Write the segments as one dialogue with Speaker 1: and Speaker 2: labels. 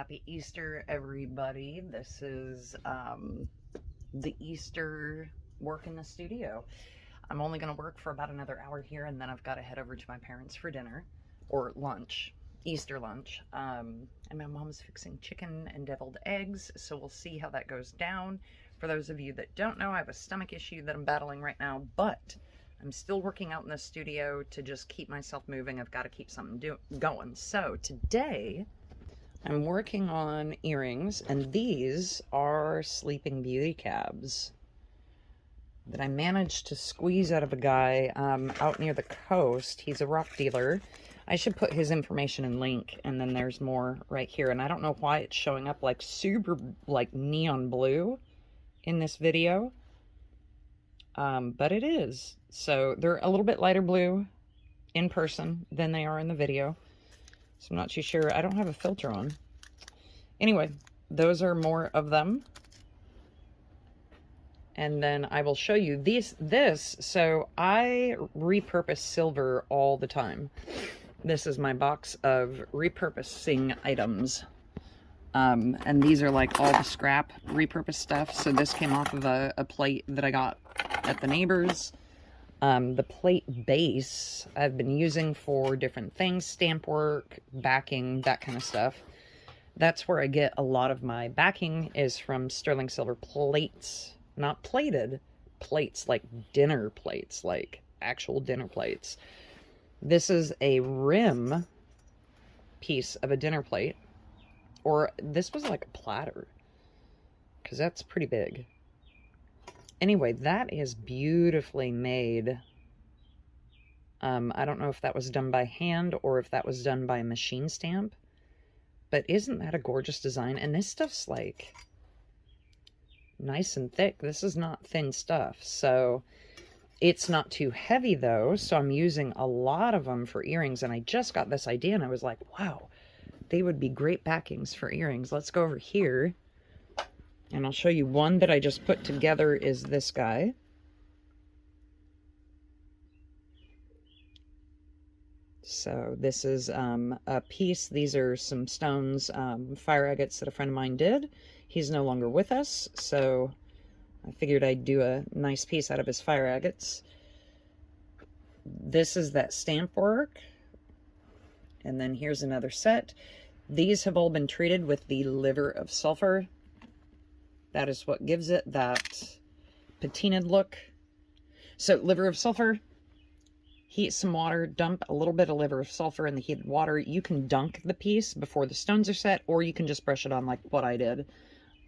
Speaker 1: Happy Easter, everybody. This is the Easter work in the studio. I'm only going to work for about another hour here, and then I've got to head over to my parents for dinner, or lunch, Easter lunch. And my mom's fixing chicken and deviled eggs, so we'll see how that goes down. For those of you that don't know, I have a stomach issue that I'm battling right now, but I'm still working out in the studio to just keep myself moving. I've got to keep something going. So today, I'm working on earrings, and these are Sleeping Beauty cabs that I managed to squeeze out of a guy out near the coast. He's a rock dealer. I should put his information in link, and then there's more right here. And I don't know why it's showing up like super like neon blue in this video, but it is. So they're a little bit lighter blue in person than they are in the video. So I'm not too sure. I don't have a filter on. Anyway, those are more of them. And then I will show you this. So I repurpose silver all the time. This is my box of repurposing items. And these are like all the scrap repurposed stuff. So this came off of a plate that I got at the neighbor's. The plate base I've been using for different things, stamp work, backing, that kind of stuff. That's where I get a lot of my backing, is from sterling silver plates. Not plated, plates like dinner plates, like actual dinner plates. This is a rim piece of a dinner plate. Or this was like a platter, because that's pretty big. Anyway, that is beautifully made. I don't know if that was done by hand or if that was done by a machine stamp. But isn't that a gorgeous design? And this stuff's like nice and thick. This is not thin stuff. So it's not too heavy though. So I'm using a lot of them for earrings. And I just got this idea and I was like, wow, they would be great backings for earrings. Let's go over here. And I'll show you one that I just put together is this guy. So this is a piece. These are some stones, fire agates that a friend of mine did. He's no longer with us, so I figured I'd do a nice piece out of his fire agates. This is that stamp work. And then here's another set. These have all been treated with the liver of sulfur. That is what gives it that patinaed look. So liver of sulfur, heat some water, dump a little bit of liver of sulfur in the heated water. You can dunk the piece before the stones are set, or you can just brush it on like what I did.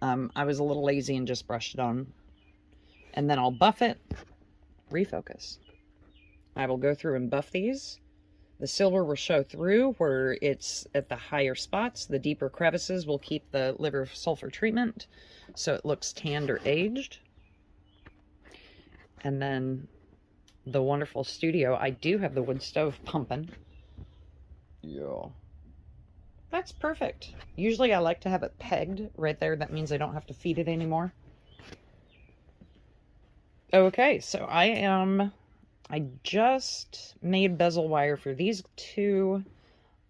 Speaker 1: I was a little lazy and just brushed it on. And then I'll buff it. Refocus. I will go through and buff these. The silver will show through where it's at the higher spots. The deeper crevices will keep the liver of sulfur treatment, so it looks tanned or aged. And then the wonderful studio. I do have the wood stove pumping. Yeah. That's perfect. Usually I like to have it pegged right there. That means I don't have to feed it anymore. Okay, so I just made bezel wire for these two.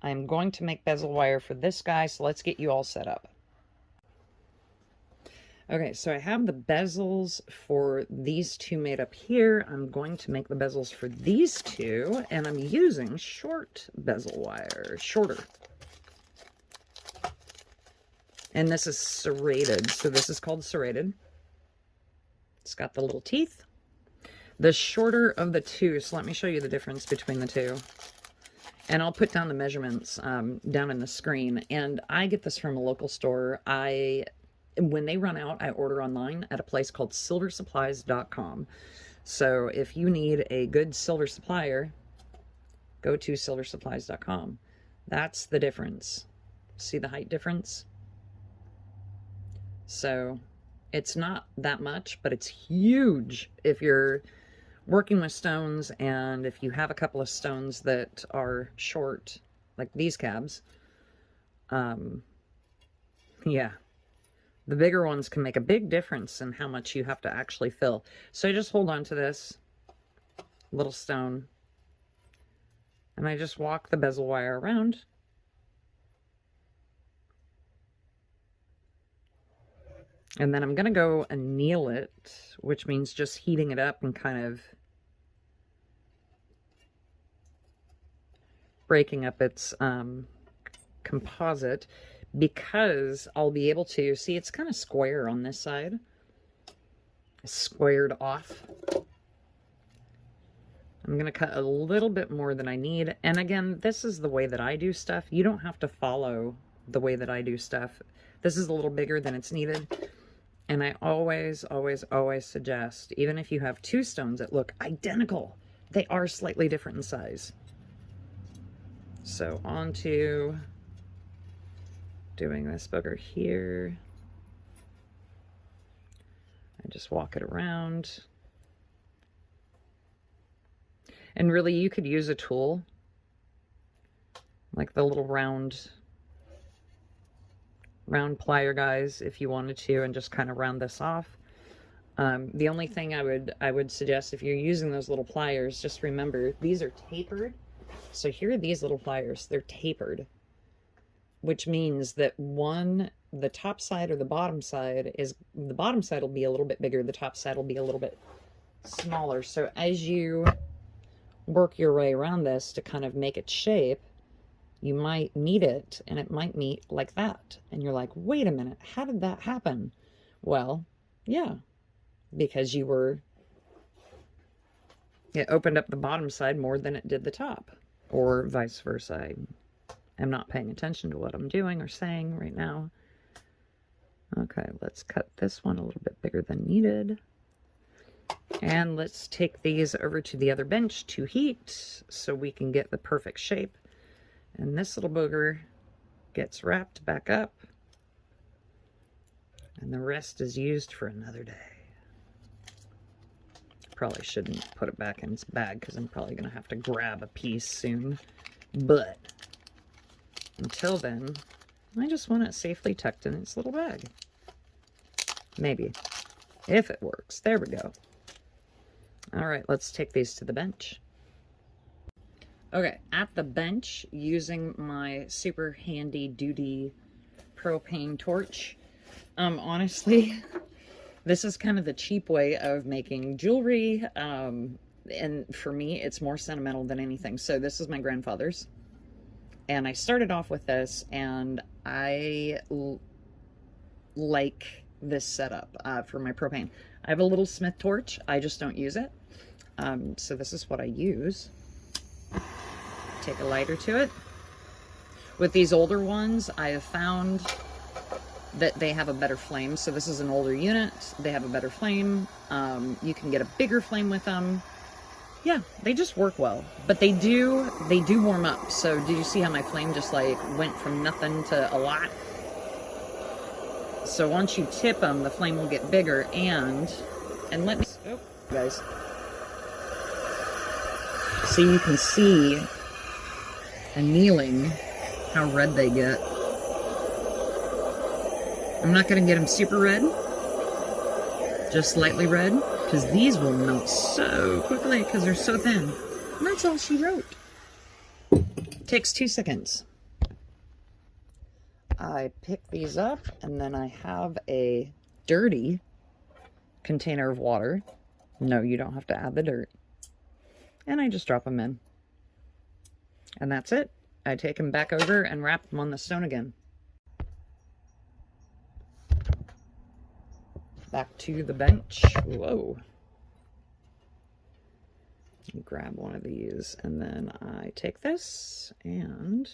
Speaker 1: I'm going to make bezel wire for this guy, so let's get you all set up. Okay, so I have the bezels for these two made up here. I'm going to make the bezels for these two, and I'm using short bezel wire, shorter. And this is serrated, so this is called serrated. It's got the little teeth. The shorter of the two, so let me show you the difference between the two. And I'll put down the measurements down in the screen. And I get this from a local store. When they run out, I order online at a place called silversupplies.com. So if you need a good silver supplier, go to silversupplies.com. That's the difference. See the height difference? So it's not that much, but it's huge if you're working with stones, and if you have a couple of stones that are short, like these cabs, yeah, the bigger ones can make a big difference in how much you have to actually fill. So I just hold on to this little stone, and I just walk the bezel wire around And then I'm going to go anneal it, which means just heating it up and kind of breaking up its composite, because I'll be able to see it's kind of square on this side. It's squared off. I'm going to cut a little bit more than I need. And again, this is the way that I do stuff. You don't have to follow the way that I do stuff. This is a little bigger than it's needed. And I always, always, always suggest, even if you have two stones that look identical, they are slightly different in size. So on to doing this booger here. I just walk it around. And really, you could use a tool, like the little round plier guys, if you wanted to, and just kind of round this off. The only thing I would suggest, if you're using those little pliers, just remember these are tapered. So here are these little pliers, they're tapered, which means that the top side or the bottom side will be a little bit bigger, the top side will be a little bit smaller. So as you work your way around this to kind of make its shape, you might meet it and it might meet like that. And you're like, wait a minute, how did that happen? Well, yeah, because it opened up the bottom side more than it did the top, or vice versa. I'm not paying attention to what I'm doing or saying right now. Okay, let's cut this one a little bit bigger than needed. And let's take these over to the other bench to heat so we can get the perfect shape. And this little booger gets wrapped back up. And the rest is used for another day. Probably shouldn't put it back in its bag because I'm probably going to have to grab a piece soon. But until then, I just want it safely tucked in its little bag. Maybe. If it works. There we go. All right, let's take these to the bench. Okay, at the bench, using my super handy duty propane torch. Honestly, this is kind of the cheap way of making jewelry. And for me, it's more sentimental than anything. So this is my grandfather's. And I started off with this, and I like this setup for my propane. I have a little Smith torch. I just don't use it. So this is what I use. Take a lighter to it. With these older ones, I have found that they have a better flame. So this is an older unit. They have a better flame. You can get a bigger flame with them. Yeah, they just work well. But they do warm up. So did you see how my flame just like went from nothing to a lot? So once you tip them, the flame will get bigger. And let me, oh, guys. So you can see annealing how red they get. I'm not going to get them super red, just slightly red, because these will melt so quickly because they're so thin. And that's all she wrote. Takes 2 seconds. I pick these up, and then I have a dirty container of water. No, you don't have to add the dirt. And I just drop them in. And that's it. I take them back over and wrap them on the stone again. Back to the bench. Whoa. Grab one of these, and then I take this and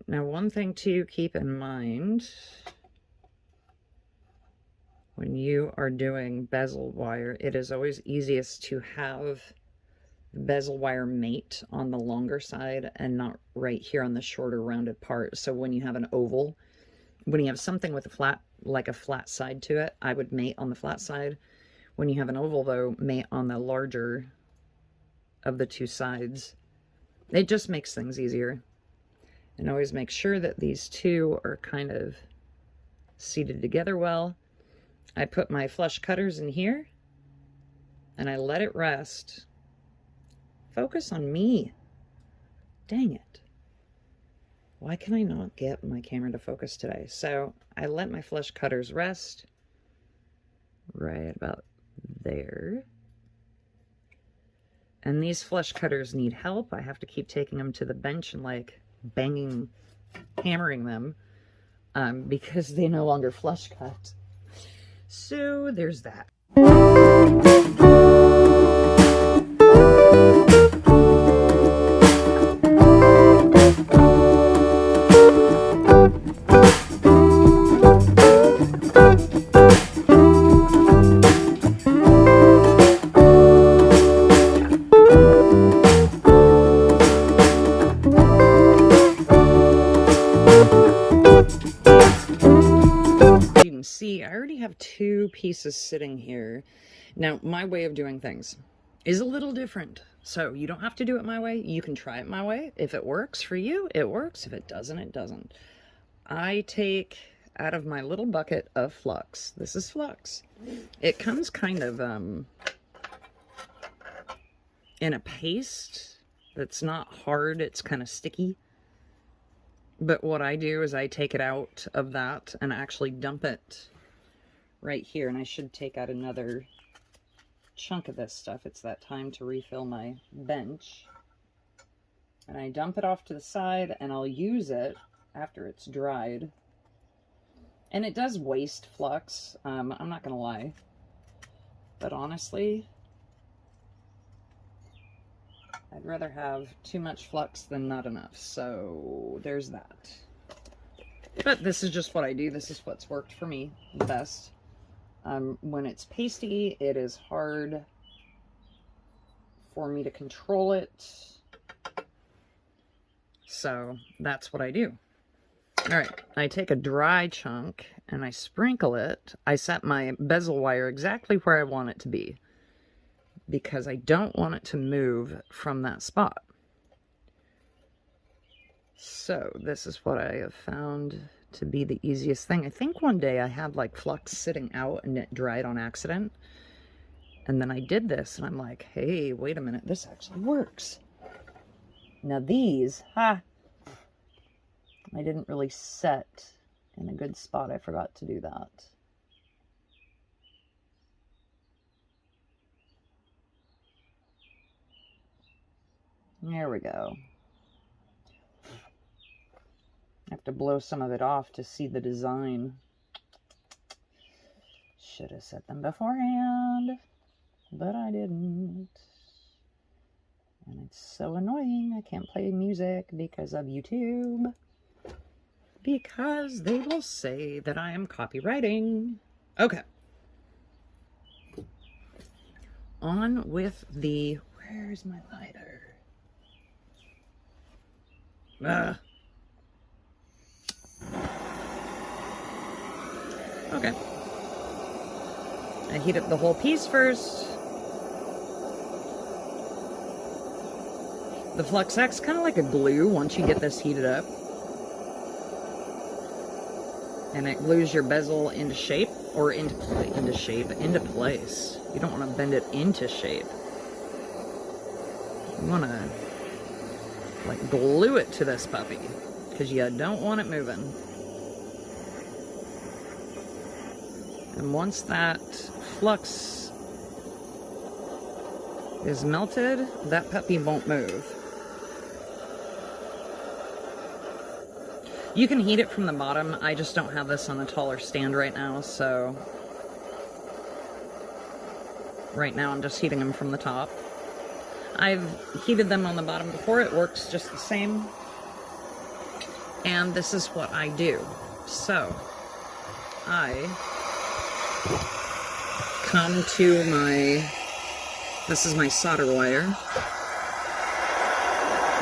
Speaker 1: now one thing to keep in mind when you are doing bezel wire, it is always easiest to have the bezel wire mate on the longer side and not right here on the shorter rounded part. So when you have an oval, when you have something with a flat, like a flat side to it, I would mate on the flat side. When you have an oval though, mate on the larger of the two sides. It just makes things easier. And always make sure that these two are kind of seated together well. I put my flush cutters in here and I let it rest. Focus on me. Dang it. Why can I not get my camera to focus today? So I let my flush cutters rest right about there. And these flush cutters need help. I have to keep taking them to the bench and like hammering them because they no longer flush cut. So there's that. See, I already have two pieces sitting here. Now, my way of doing things is a little different. So you don't have to do it my way. You can try it my way. If it works for you, it works. If it doesn't, it doesn't. I take out of my little bucket of flux. This is flux. It comes kind of in a paste that's not hard. It's kind of sticky. But what I do is I take it out of that and actually dump it right here. And I should take out another chunk of this stuff. It's that time to refill my bench. And I dump it off to the side and I'll use it after it's dried. And it does waste flux, I'm not gonna lie. But honestly, I'd rather have too much flux than not enough, so there's that. But this is just what I do. This is what's worked for me the best. When it's pasty, it is hard for me to control it. So that's what I do. All right, I take a dry chunk and I sprinkle it. I set my bezel wire exactly where I want it to be, because I don't want it to move from that spot. So this is what I have found to be the easiest thing. I think one day I had like flux sitting out and it dried on accident. And then I did this and I'm like, hey, wait a minute, this actually works. Now these, I didn't really set in a good spot. I forgot to do that. There we go. I have to blow some of it off to see the design. Should have set them beforehand, but I didn't. And it's so annoying. I can't play music because of YouTube. Because they will say that I am copywriting. Okay. On with the... Where's my lighter? Okay. I heat up the whole piece first. The flux acts kind of like a glue once you get this heated up. And it glues your bezel into shape, or into place. You don't want to bend it into shape. You want to like glue it to this puppy, because you don't want it moving. And once that flux is melted, that puppy won't move. You can heat it from the bottom. I just don't have this on a taller stand right now, so right now I'm just heating them from the top. I've heated them on the bottom before. It works just the same. And this is what I do. So I come to this is my solder wire.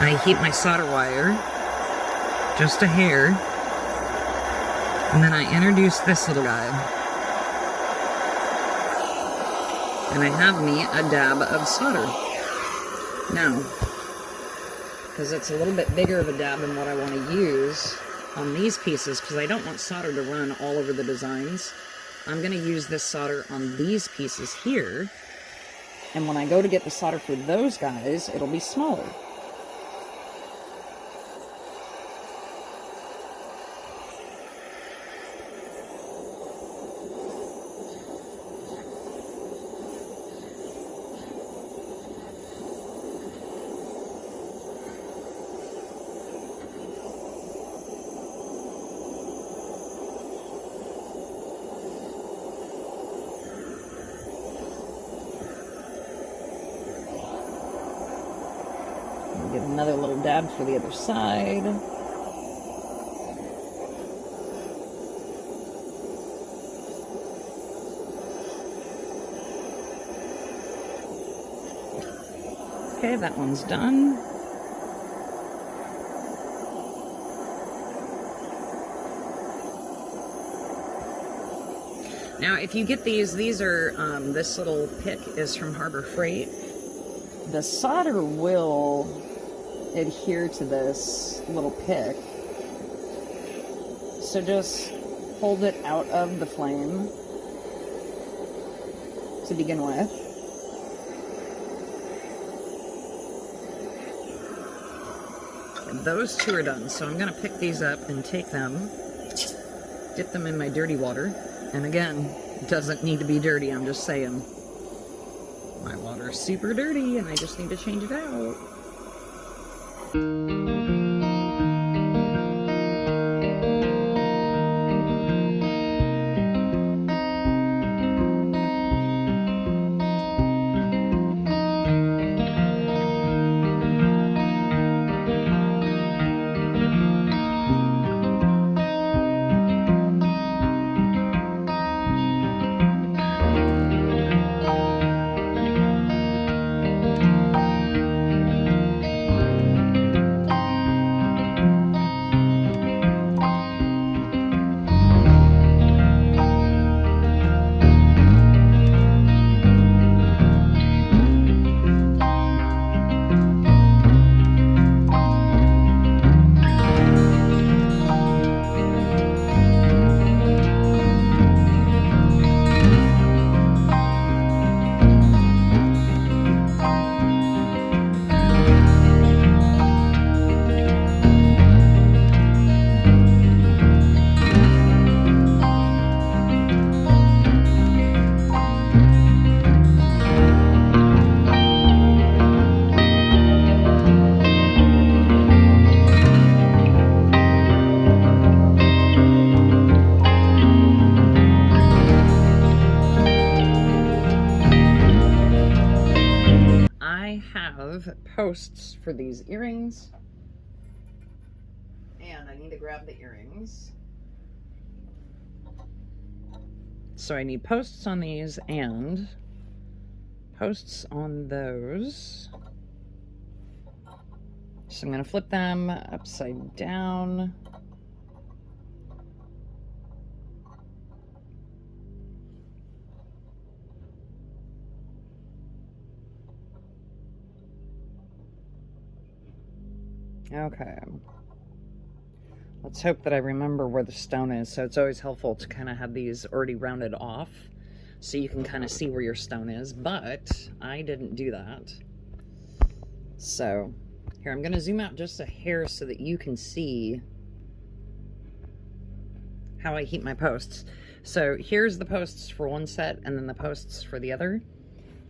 Speaker 1: I heat my solder wire just a hair, and then I introduce this little guy. And I have me a dab of solder. Now, because it's a little bit bigger of a dab than what I want to use on these pieces, because I don't want solder to run all over the designs, I'm going to use this solder on these pieces here, and when I go to get the solder for those guys, it'll be smaller. get another little dab for the other side. Okay, that one's done. Now, if you get these are, this little pick is from Harbor Freight. The solder will adhere to this little pick. So just hold it out of the flame to begin with. And those two are done. So I'm gonna pick these up and take them, dip them in my dirty water. And again, it doesn't need to be dirty, I'm just saying. My water's super dirty and I just need to change it out. Posts for these earrings, and I need to grab the earrings. So I need posts on these and posts on those. So I'm going to flip them upside down. Okay. Let's hope that I remember where the stone is. So it's always helpful to kind of have these already rounded off so you can kind of see where your stone is, but I didn't do that. So here, I'm going to zoom out just a hair so that you can see how I heat my posts. So here's the posts for one set and then the posts for the other.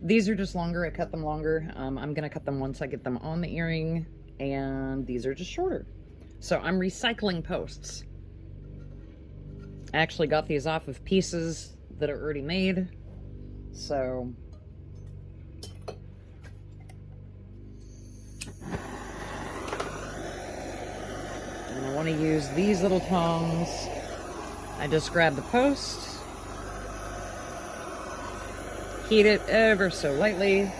Speaker 1: These are just longer. I cut them longer. I'm going to cut them once I get them on the earring. And these are just shorter. So I'm recycling posts. I actually got these off of pieces that are already made. So and I want to use these little tongs. I just grab the post, heat it ever so lightly.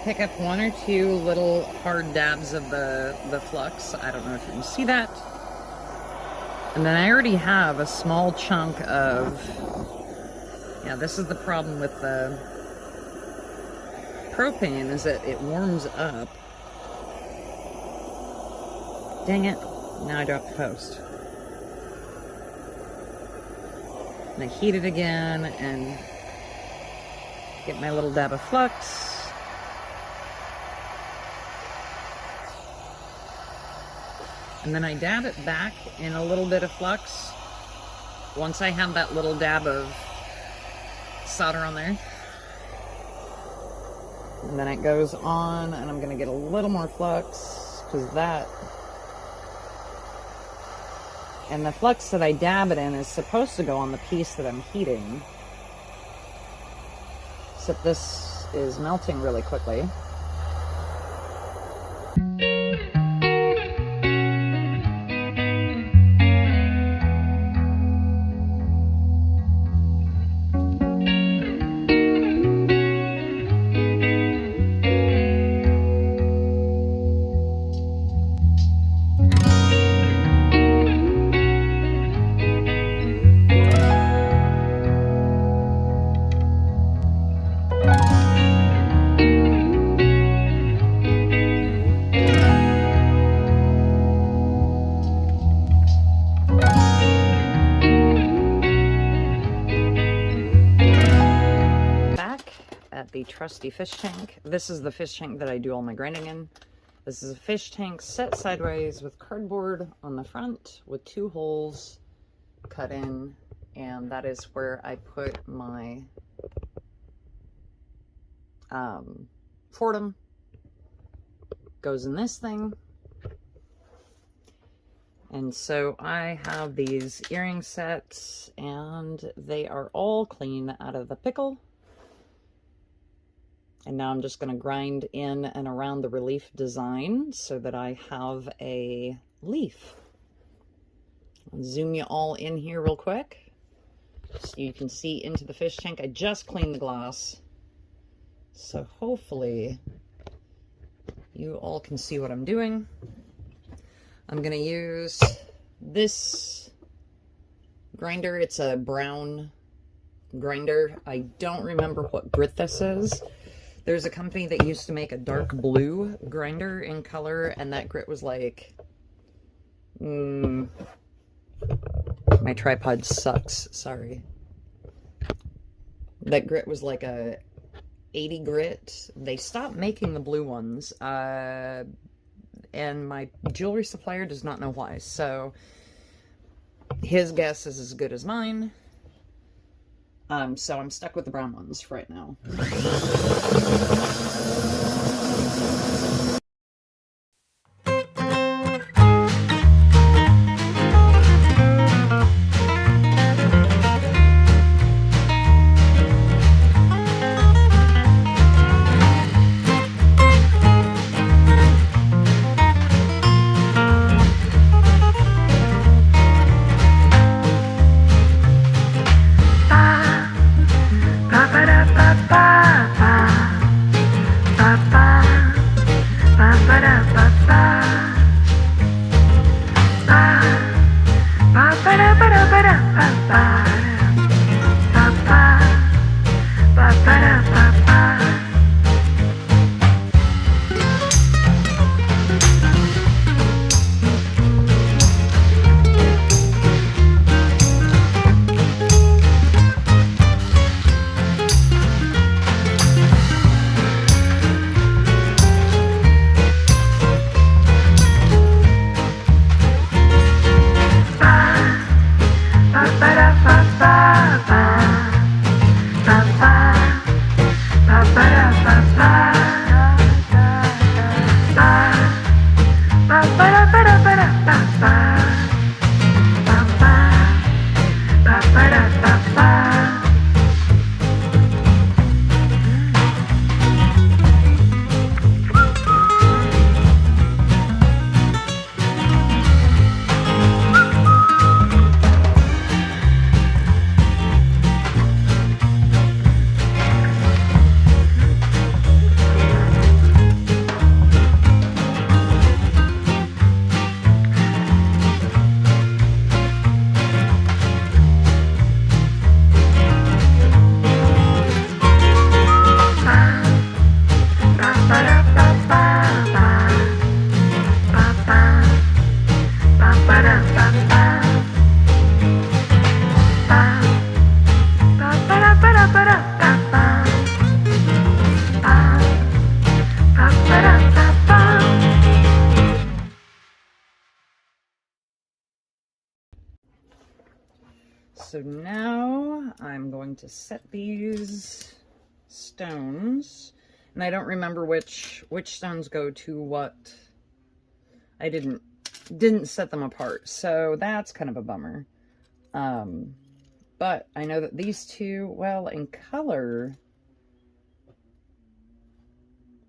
Speaker 1: Pick up one or two little hard dabs of the flux. I don't know if you can see that. And then I already have a small chunk of, yeah, this is the problem with the propane, is that it warms up. Dang it, now I dropped the post. And I heat it again and get my little dab of flux. And then I dab it back in a little bit of flux once I have that little dab of solder on there. And then it goes on, and I'm going to get a little more flux because that, and the flux that I dab it in is supposed to go on the piece that I'm heating. So this is melting really quickly. at the trusty fish tank. This is the fish tank that I do all my grinding in. This is a fish tank set sideways with cardboard on the front with 2 holes cut in, and that is where I put my Fordham. Goes in this thing. And so I have these earring sets, and they are all clean out of the pickle. And now I'm just going to grind in and around the relief design so that I have a leaf. I'll zoom you all in here real quick so you can see into the fish tank. I just cleaned the glass, so hopefully you all can see what I'm doing. I'm going to use this grinder. It's a brown grinder. I don't remember what grit this is. There's a company that used to make a dark blue grinder in color, and that grit was like... my tripod sucks, sorry. That grit was like a 80 grit. They stopped making the blue ones, and my jewelry supplier does not know why, so his guess is as good as mine. So I'm stuck with the brown ones for right now. So now I'm going to set these stones, and I don't remember which stones go to what. I didn't set them apart, so that's kind of a bummer. But I know that these two, well, in color,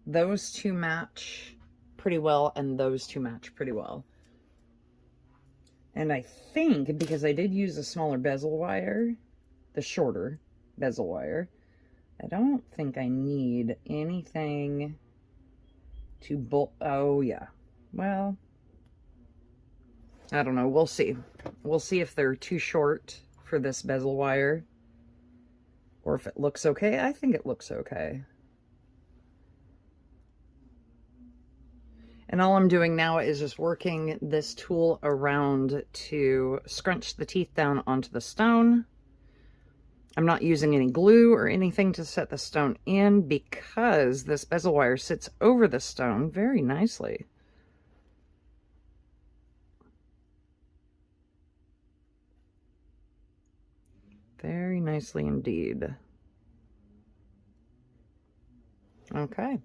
Speaker 1: those two match pretty well, and those two match pretty well. And I think, because I did use a smaller bezel wire, the shorter bezel wire, I don't think I need anything to bolt. Oh, yeah. Well, I don't know. We'll see. We'll see if they're too short for this bezel wire, or if it looks okay. I think it looks okay. And all I'm doing now is just working this tool around to scrunch the teeth down onto the stone. I'm not using any glue or anything to set the stone in because this bezel wire sits over the stone very nicely. Very nicely indeed. Okay.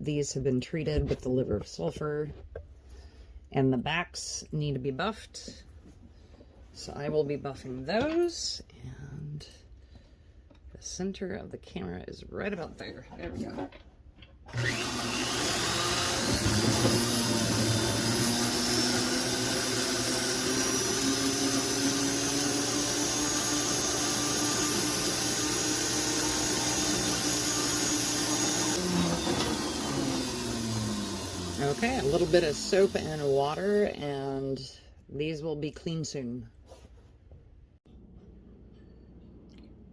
Speaker 1: These have been treated with the liver of sulfur, and the backs need to be buffed, so I will be buffing those. And the center of the camera is right about there. There we go. Okay, a little bit of soap and water, and these will be clean soon.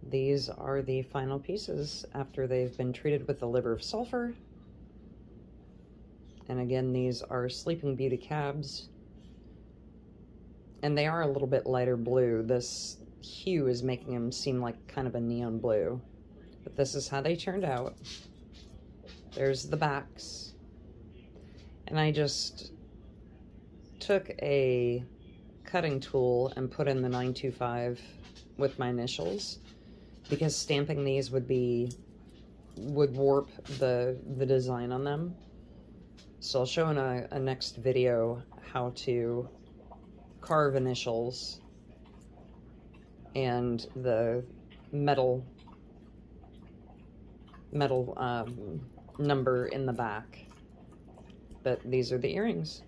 Speaker 1: These are the final pieces after they've been treated with the liver of sulfur. And again, these are Sleeping Beauty cabs. And they are a little bit lighter blue. This hue is making them seem like kind of a neon blue. But this is how they turned out. There's the backs. And I just took a cutting tool and put in the 925 with my initials, because stamping these would warp the design on them. So I'll show in a next video how to carve initials and the metal number in the back. But these are the earrings.